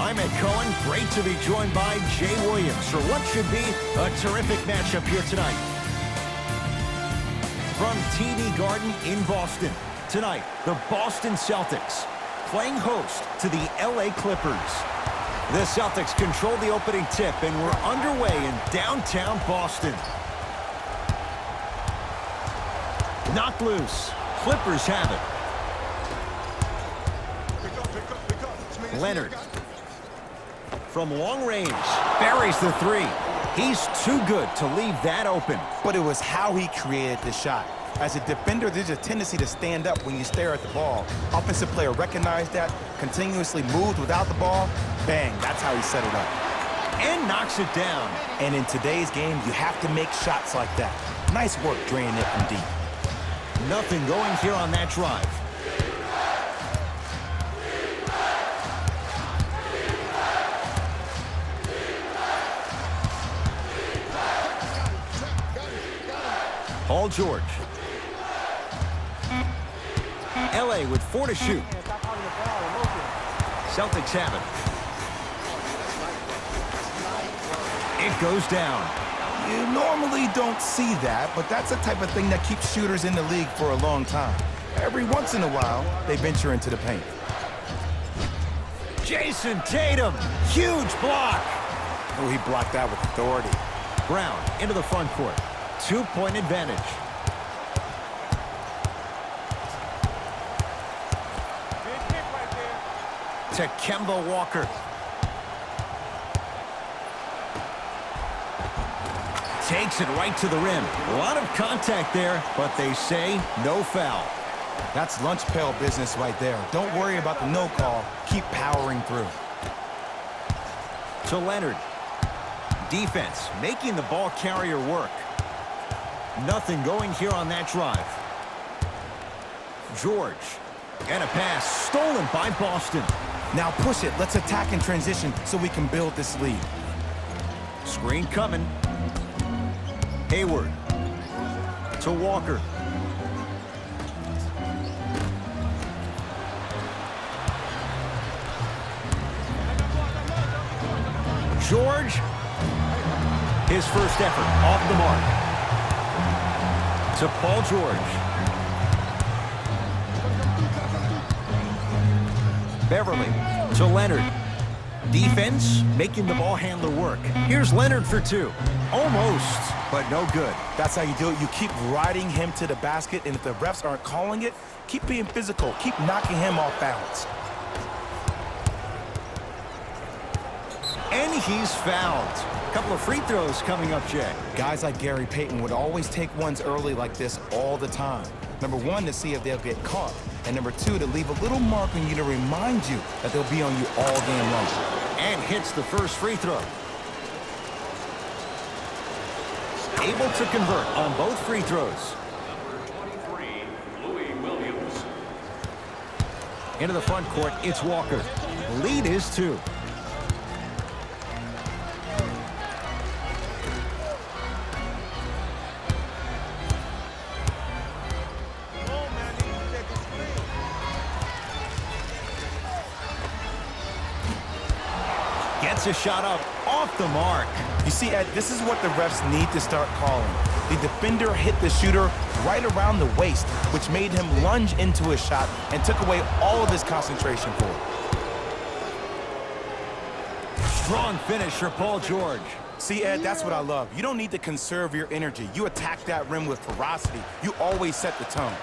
I'm Ed Cohen. Great to be joined by Jay Williams for what should be a terrific matchup here tonight. From TD Garden in Boston, tonight, the Boston Celtics playing host to the LA Clippers. The Celtics control the opening tip, and we're underway in downtown Boston. Knocked loose. Clippers have it. Leonard. From long range, buries the three. He's too good to leave that open. But it was how he created the shot. As a defender, there's a tendency to stand up when you stare at the ball. Offensive player recognized that, continuously moved without the ball. Bang, that's how he set it up. And knocks it down. And in today's game, you have to make shots like that. Nice work draining it from deep. Nothing going here on that drive. Paul George. LA with 4 to shoot. Celtics have it. It goes down. You normally don't see that, but that's the type of thing that keeps shooters in the league for a long time. Every once in a while, they venture into the paint. Jason Tatum, huge block. Oh, he blocked that with authority. Brown into the front court. 2-point advantage. To Kemba Walker. Takes it right to the rim. A lot of contact there, but they say no foul. That's lunch pail business right there. Don't worry about the no call. Keep powering through. To Leonard. Defense making the ball carrier work. Nothing going here on that drive. George. And a pass stolen by Boston. Now push it. Let's attack in transition so we can build this lead. Screen coming. Hayward. To Walker. George. His first effort off the mark. To Paul George. Beverly to Leonard. Defense making the ball handler work. Here's Leonard for 2. Almost, but no good. That's how you do it. You keep riding him to the basket, and if the refs aren't calling it, keep being physical. Keep knocking him off balance. And he's fouled. A couple of free throws coming up, Jay. Guys like Gary Payton would always take ones early like this all the time. Number 1, to see if they'll get caught. And number 2, to leave a little mark on you to remind you that they'll be on you all game long. And hits the first free throw. Able to convert on both free throws. Number 23, Louis Williams. Into the front court, it's Walker. Lead is 2. Gets a shot up off the mark. You see, Ed, this is what the refs need to start calling. The defender hit the shooter right around the waist, which made him lunge into his shot and took away all of his concentration for it. Strong finish for Paul George. See, Ed, that's what I love. You don't need to conserve your energy. You attack that rim with ferocity. You always set the tone.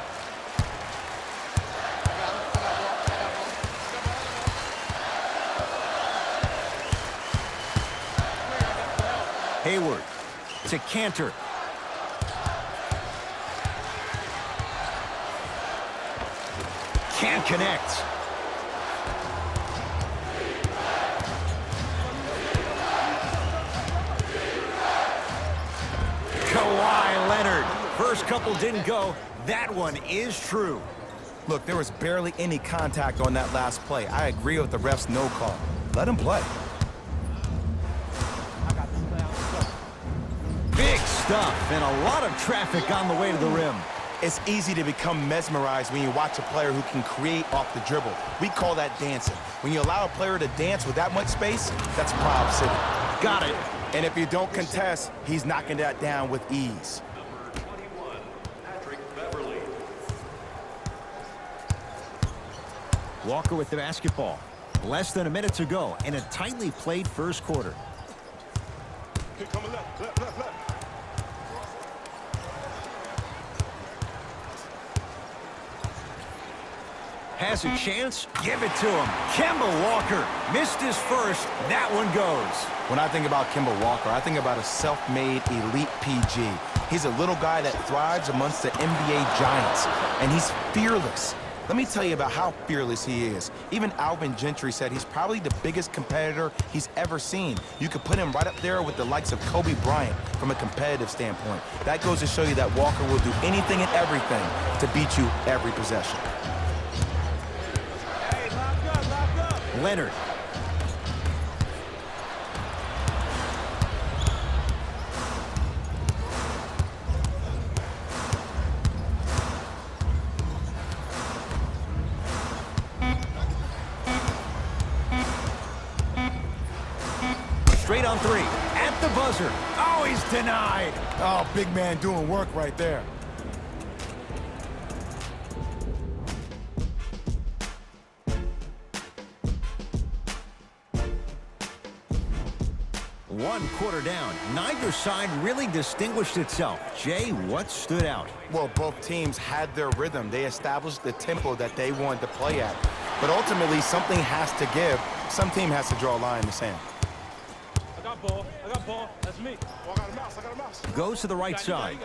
Hayward to Cantor. Can't connect. Kawhi Leonard. First couple didn't go. That one is true. Look, there was barely any contact on that last play. I agree with the ref's no call. Let him play. Big stuff and a lot of traffic on the way to the rim. It's easy to become mesmerized when you watch a player who can create off the dribble. We call that dancing. When you allow a player to dance with that much space, that's Prob City. Got it. And if you don't contest, he's knocking that down with ease. Number 21, Patrick Beverly. Walker with the basketball. Less than a minute to go in a tightly played first quarter. Has a chance, give it to him. Kemba Walker missed his first, that one goes. When I think about Kemba Walker, I think about a self-made elite PG. He's a little guy that thrives amongst the NBA giants, and he's fearless. Let me tell you about how fearless he is. Even Alvin Gentry said he's probably the biggest competitor he's ever seen. You could put him right up there with the likes of Kobe Bryant from a competitive standpoint. That goes to show you that Walker will do anything and everything to beat you every possession. Leonard. Straight on three. At the buzzer. Oh, he's denied. Oh, big man doing work right there. One quarter down. Neither side really distinguished itself. Jay, what stood out? Well, both teams had their rhythm. They established the tempo that they wanted to play at. But ultimately, something has to give. Some team has to draw a line in the sand. I got ball. That's me. Oh, I got a mouse. Goes to the right side.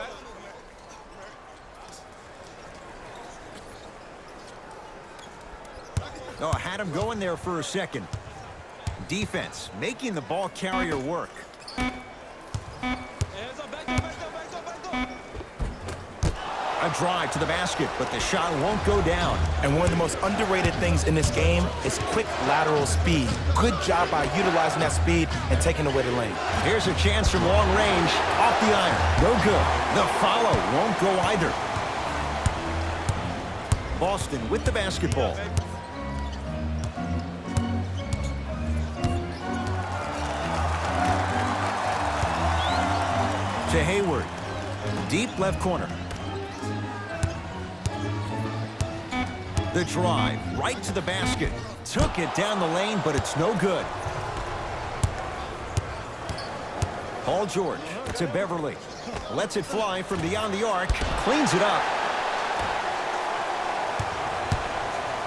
Oh, had him going there for a second. Defense, making the ball carrier work. A drive to the basket, but the shot won't go down. And one of the most underrated things in this game is quick lateral speed. Good job by utilizing that speed and taking away the lane. Here's a chance from long range. Off the iron. No good. The follow won't go either. Boston with the basketball. To Hayward. Deep left corner. The drive right to the basket. Took it down the lane, but it's no good. Paul George to Beverly. Lets it fly from beyond the arc. Cleans it up.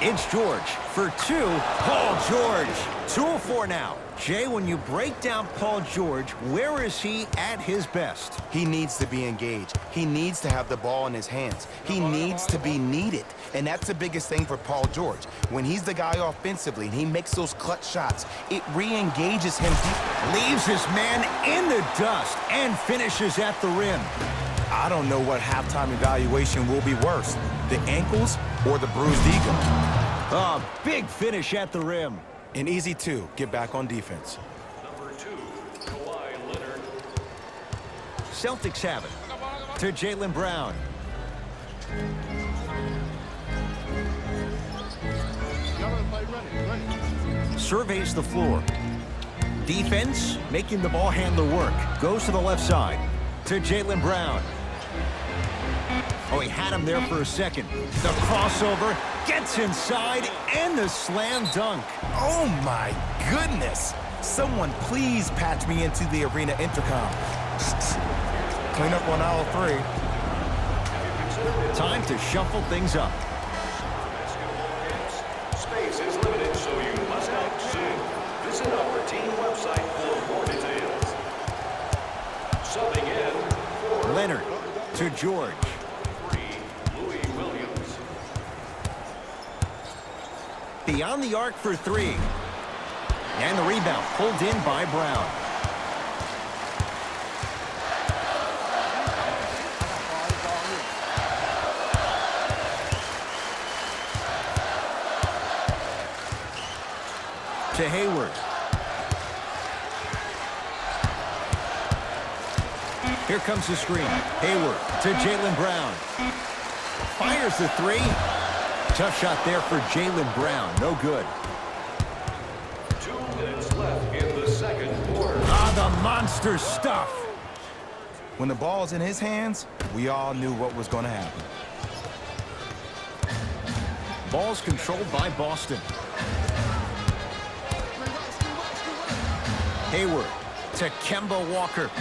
It's George for two. Paul George. 2 of 4 now. Jay, when you break down Paul George, where is he at his best? He needs to be engaged. He needs to have the ball in his hands. He needs to be needed. And that's the biggest thing for Paul George. When he's the guy offensively and he makes those clutch shots, it re-engages him. Leaves his man in the dust and finishes at the rim. I don't know what halftime evaluation will be worse, the ankles or the bruised ego. A big finish at the rim. An easy 2, get back on defense. Number 2, Kawhi Leonard. Celtics have it. To Jaylen Brown. Surveys the floor. Defense, making the ball handler work. Goes to the left side. To Jaylen Brown. Oh, he had him there for a second. The crossover, gets inside, and the slam dunk. Oh my goodness. Someone please patch me into the arena intercom. Clean up on aisle 3. Time to shuffle things up. Basketball games. Space is limited, so you must act soon. Visit our team website for more details. Subbing in for Leonard to George. 3, Louis Williams. Beyond the arc for 3. And the rebound pulled in by Brown. To Hayward. Here comes the screen. Hayward to Jaylen Brown. Fires the 3. Tough shot there for Jaylen Brown. No good. second quarter. Ah, the monster stuff. When the ball's in his hands, we all knew what was going to happen. Ball's controlled by Boston. Hayward to Kemba Walker.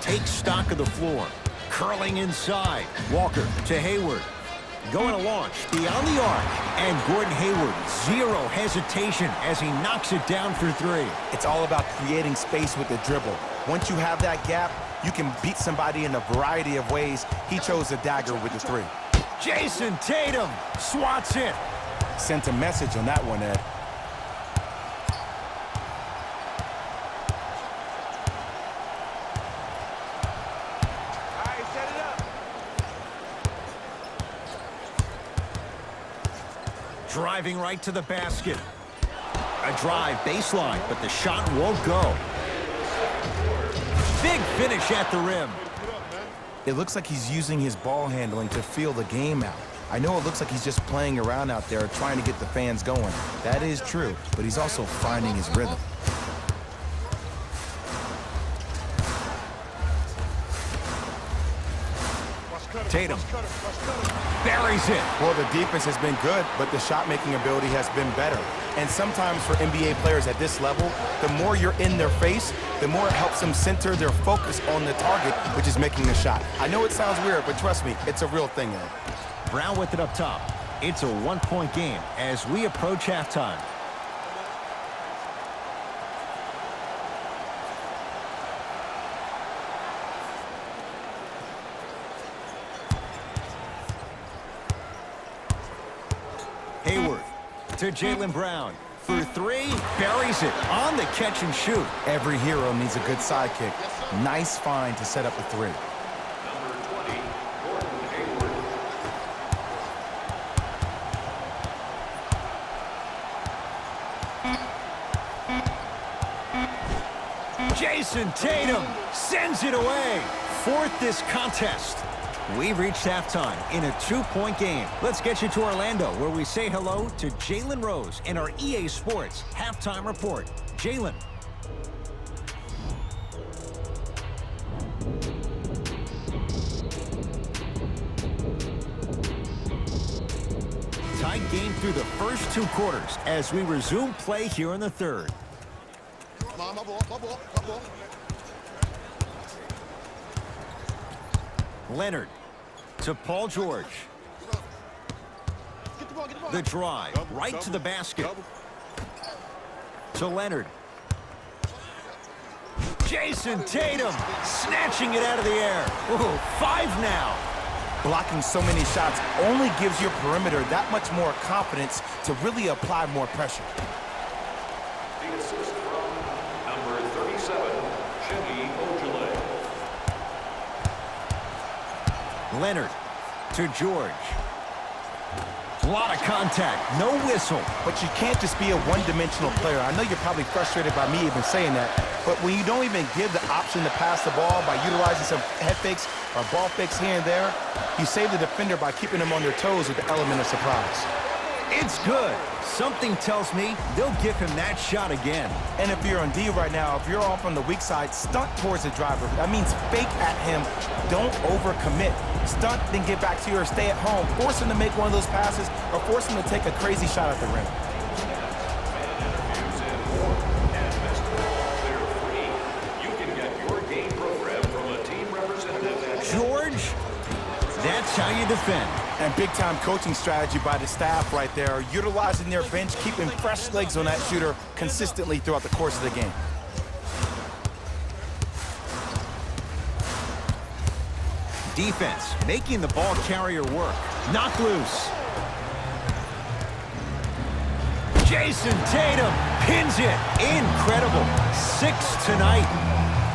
Takes stock of the floor. Curling inside. Walker to Hayward. Going to launch beyond the arc. And Gordon Hayward, zero hesitation as he knocks it down for three. It's all about creating space with the dribble. Once you have that gap, you can beat somebody in a variety of ways. He chose the dagger with the three. Jason Tatum swats it. Sent a message on that one, Ed. All right, set it up. Driving right to the basket. A drive baseline, but the shot won't go. Big finish at the rim. It looks like he's using his ball handling to feel the game out. I know it looks like he's just playing around out there trying to get the fans going. That is true, but he's also finding his rhythm. Tatum buries it. Well, the defense has been good, but the shot-making ability has been better. And sometimes for NBA players at this level, the more you're in their face, the more it helps them center their focus on the target, which is making the shot. I know it sounds weird, but trust me, it's a real thing, Ed. Brown with it up top. It's a one-point game as we approach halftime. Hayward to Jaylen Brown. For three, buries it on the catch and shoot. Every hero needs a good sidekick. Nice find to set up a three. Number 20, Gordon Hayward. Jason Tatum sends it away. Fourth this contest. We've reached halftime in a two-point game. Let's get you to Orlando, where we say hello to Jalen Rose in our EA Sports halftime report. Jalen. Tight game through the first two quarters as we resume play here in the third. My ball. Leonard to Paul George. Get the ball. The drive right to the basket. To Leonard. Jason Tatum snatching it out of the air. Ooh, 5 now. Blocking so many shots only gives your perimeter that much more confidence to really apply more pressure. The assist from number 37, Jimmy Ojale. Leonard to George. A lot of contact, no whistle. But you can't just be a one-dimensional player. I know you're probably frustrated by me even saying that, but when you don't even give the option to pass the ball by utilizing some head fakes or ball fakes here and there, you save the defender by keeping them on their toes with the element of surprise. It's good. Something tells me they'll give him that shot again. And if you're on D right now, if you're off on the weak side, stunt towards the driver. That means fake at him. Don't overcommit. Stunt, then get back to you or stay at home. Force him to make one of those passes or force him to take a crazy shot at the rim. Interviews and more. And best of all, they're free. You can get your game program from a team representative at George, that's how you defend. And big-time coaching strategy by the staff right there, utilizing their bench, keeping fresh legs on that shooter consistently throughout the course of the game. Defense making the ball carrier work. Knocked loose. Jason Tatum pins it. Incredible. 6 tonight.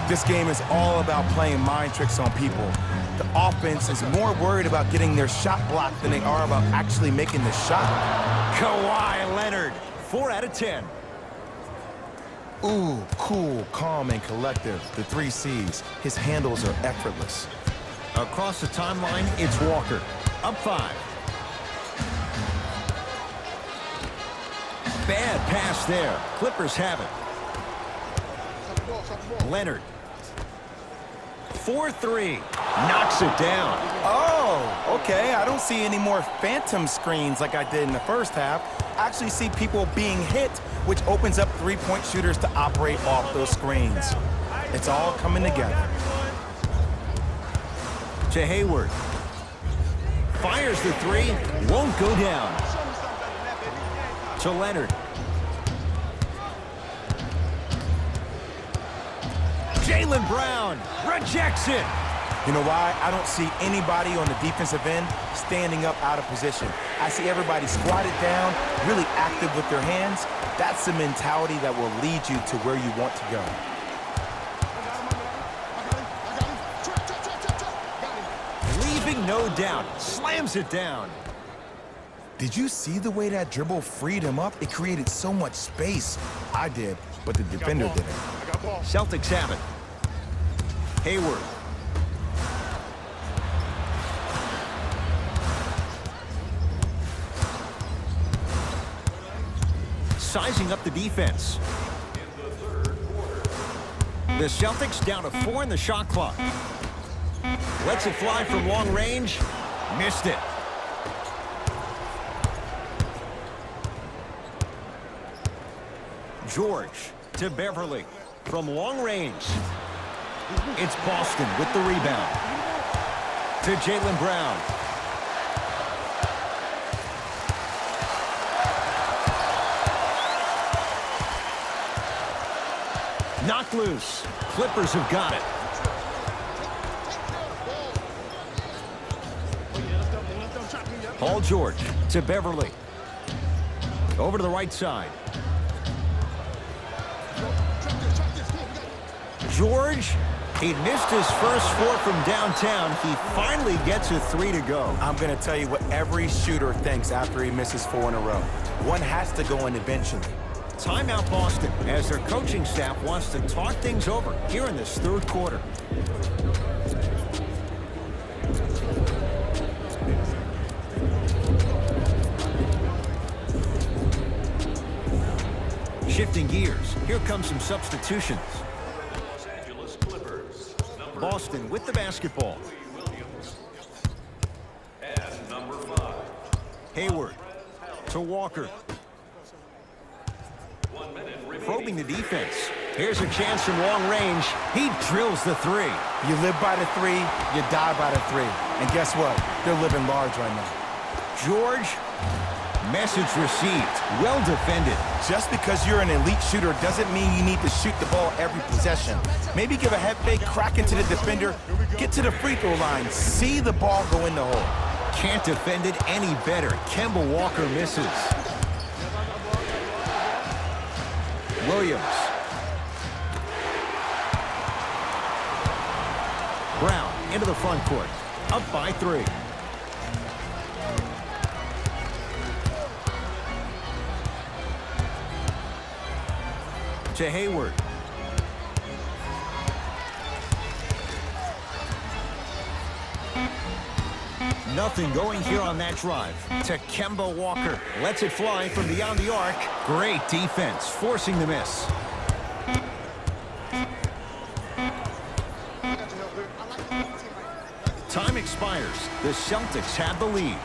This game is all about playing mind tricks on people. The offense is more worried about getting their shot blocked than they are about actually making the shot. Kawhi Leonard, 4 out of 10. Ooh, cool, calm, and collective. The 3 C's. His handles are effortless. Across the timeline, it's Walker. Up 5. Bad pass there. Clippers have it. Leonard. 4-3. Knocks it down. Oh, okay. I don't see any more phantom screens like I did in the first half. I actually see people being hit, which opens up three-point shooters to operate off those screens. It's all coming together. To Hayward. Fires the three. Won't go down. To Leonard. Jaylen Brown rejects it. You know why? I don't see anybody on the defensive end standing up out of position. I see everybody squatted down, really active with their hands. That's the mentality that will lead you to where you want to go. Leaving no doubt. Slams it down. Did you see the way that dribble freed him up? It created so much space. I did, but the defender didn't. Celtics have it. Hayward. Sizing up the defense. The Celtics down to 4 in the shot clock. Lets it fly from long range. Missed it. George to Beverly from long range. It's Boston with the rebound. To Jaylen Brown. Knocked loose. Clippers have got it. Paul George to Beverly. Over to the right side. George, he missed his first 4 from downtown. He finally gets a 3 to go. I'm going to tell you what every shooter thinks after he misses 4 in a row. One has to go in eventually. Timeout Boston as their coaching staff wants to talk things over here in this third quarter. Shifting gears, here comes some substitutions. Los Angeles Clippers. Boston with the basketball. And number 5. Hayward to Walker. 1 minute remaining. Probing the defense. Here's a chance from long range. He drills the 3. You live by the 3, you die by the 3. And guess what? They're living large right now. George, message received. Well defended. Just because you're an elite shooter doesn't mean you need to shoot the ball every possession. Maybe give a head fake, crack into the defender, get to the free throw line, see the ball go in the hole. Can't defend it any better. Kemba Walker misses. Williams. Brown into the front court. Up by 3. To Hayward. Nothing going here on that drive. To Kemba Walker. Lets it fly from beyond the arc. Great defense, forcing the miss. Time expires. The Celtics have the lead.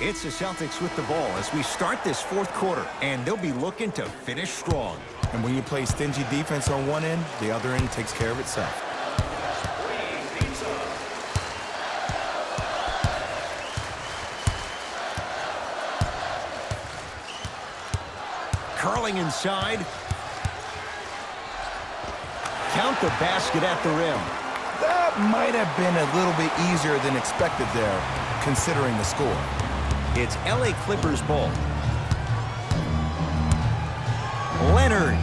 It's the Celtics with the ball as we start this fourth quarter, and they'll be looking to finish strong. And when you play stingy defense on one end, the other end takes care of itself. Curling inside. Count the basket at the rim. That might have been a little bit easier than expected there, considering the score. It's LA Clippers ball. Leonard.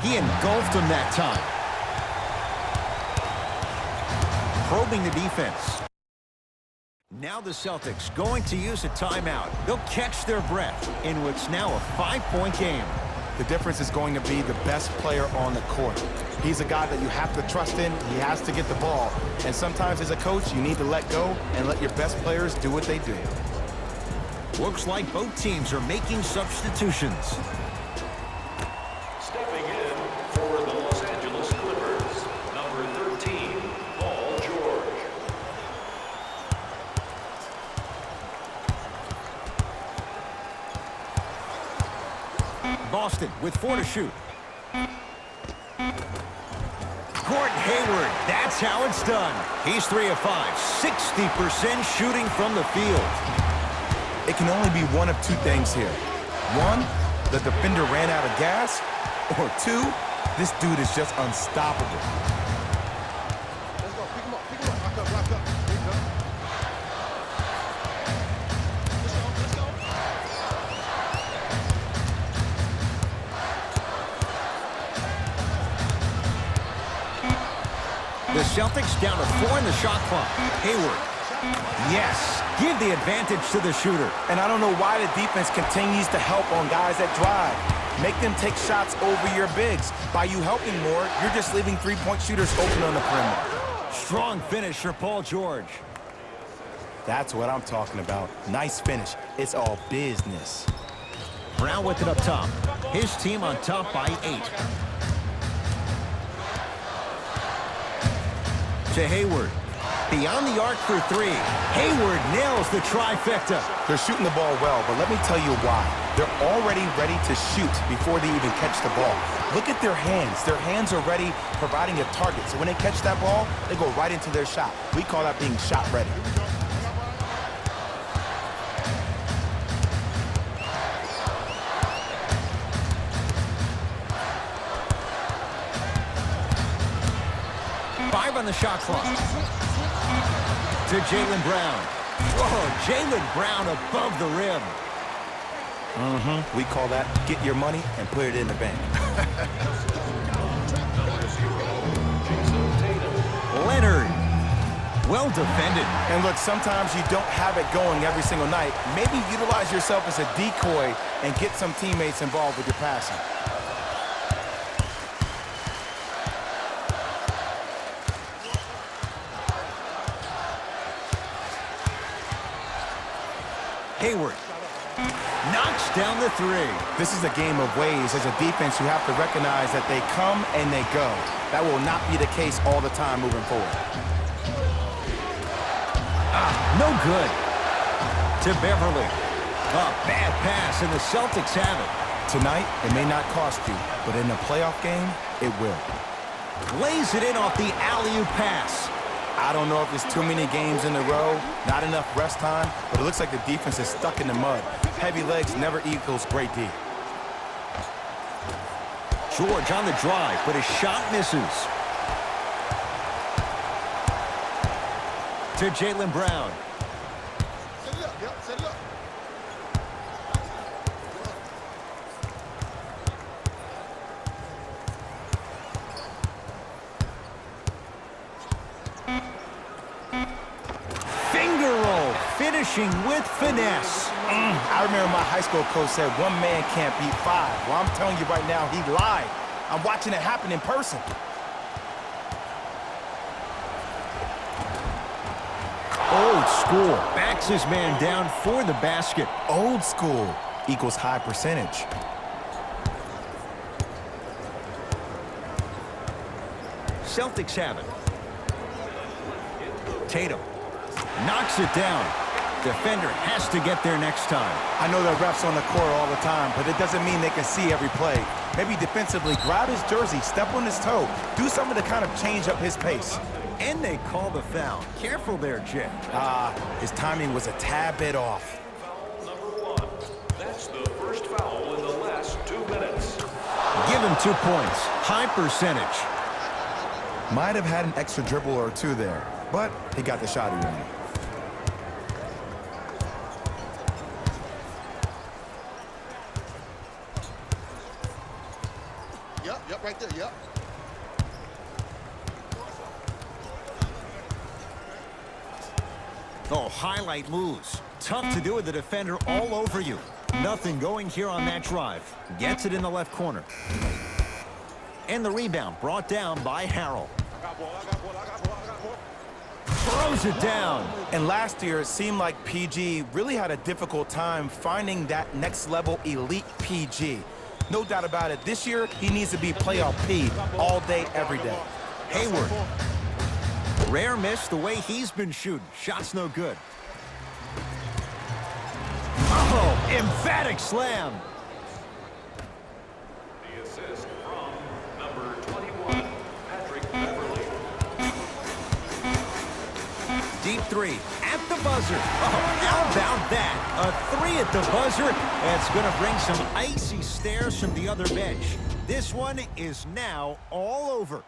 He engulfed him that time. Probing the defense. Now the Celtics going to use a timeout. They'll catch their breath in what's now a 5-point game. The difference is going to be the best player on the court. He's a guy that you have to trust in. He has to get the ball. And sometimes as a coach, you need to let go and let your best players do what they do. Looks like both teams are making substitutions. Stepping in for the Los Angeles Clippers, number 13, Paul George. Boston with 4 to shoot. Gordon Hayward, that's how it's done. He's 3 of 5, 60% shooting from the field. It can only be one of two things here. One, the defender ran out of gas. Or two, this dude is just unstoppable. Let's go. Pick him up. Pick him up. Rock up. Rock up. There you go. Let's go. Let's go. The Celtics down to 4 in the shot clock. Hayward. Yes, give the advantage to the shooter. And I don't know why the defense continues to help on guys that drive. Make them take shots over your bigs. By you helping more, you're just leaving three-point shooters open on the perimeter. Strong finish for Paul George. That's what I'm talking about. Nice finish. It's all business. Brown with it up top. His team on top by 8. To Hayward. Beyond the arc for 3. Hayward nails the trifecta. They're shooting the ball well, but let me tell you why. They're already ready to shoot before they even catch the ball. Look at their hands. Their hands are ready, providing a target. So when they catch that ball, they go right into their shot. We call that being shot ready. Five on the shot clock. To Jaylen Brown. Whoa, Jaylen Brown above the rim. We call that get your money and put it in the bank. Leonard. Well defended. And look, sometimes you don't have it going every single night. Maybe utilize yourself as a decoy and get some teammates involved with your passing. Hayward knocks down the 3. This is a game of ways. As a defense, you have to recognize that they come and they go. That will not be the case all the time moving forward. No good. To Beverly. A bad pass, and the Celtics have it. Tonight, it may not cost you, but in a playoff game, it will. Lays it in off the alley-oop pass. I don't know if it's too many games in a row, not enough rest time, but it looks like the defense is stuck in the mud. Heavy legs never equals great D. George on the drive, but his shot misses. To Jaylen Brown. Set it up. Yep. Set it up. Finger roll, finishing with finesse. I remember my high school coach said one man can't beat 5. Well, I'm telling you right now, he lied. I'm watching it happen in person. Old school. Backs his man down for the basket. Old school equals high percentage. Celtics have it. Tatum knocks it down. Defender has to get there next time. I know that refs on the court all the time, but it doesn't mean they can see every play. Maybe defensively, grab his jersey, step on his toe, do something to kind of change up his pace. And they call the foul. Careful there, Jay. His timing was a tad bit off. Foul number 1. That's the first foul in the last 2 minutes. Give him 2 points. High percentage. Might have had an extra dribble or two there, but he got the shot he wanted. Yep. Right there. Yep. Oh, highlight moves. Tough to do with the defender all over you. Nothing going here on that drive. Gets it in the left corner. And the rebound brought down by Harrell. Throws it down. And last year, it seemed like PG really had a difficult time finding that next-level elite PG. No doubt about it, this year, he needs to be playoff P all day, every day. Hayward. Rare miss the way he's been shooting. Shot's no good. Oh, emphatic slam. The assist from number 21, Patrick Beverly. Deep three at the buzzer. Oh, how about that? A three at the buzzer. That's going to bring some icy stares from the other bench. This one is now all over.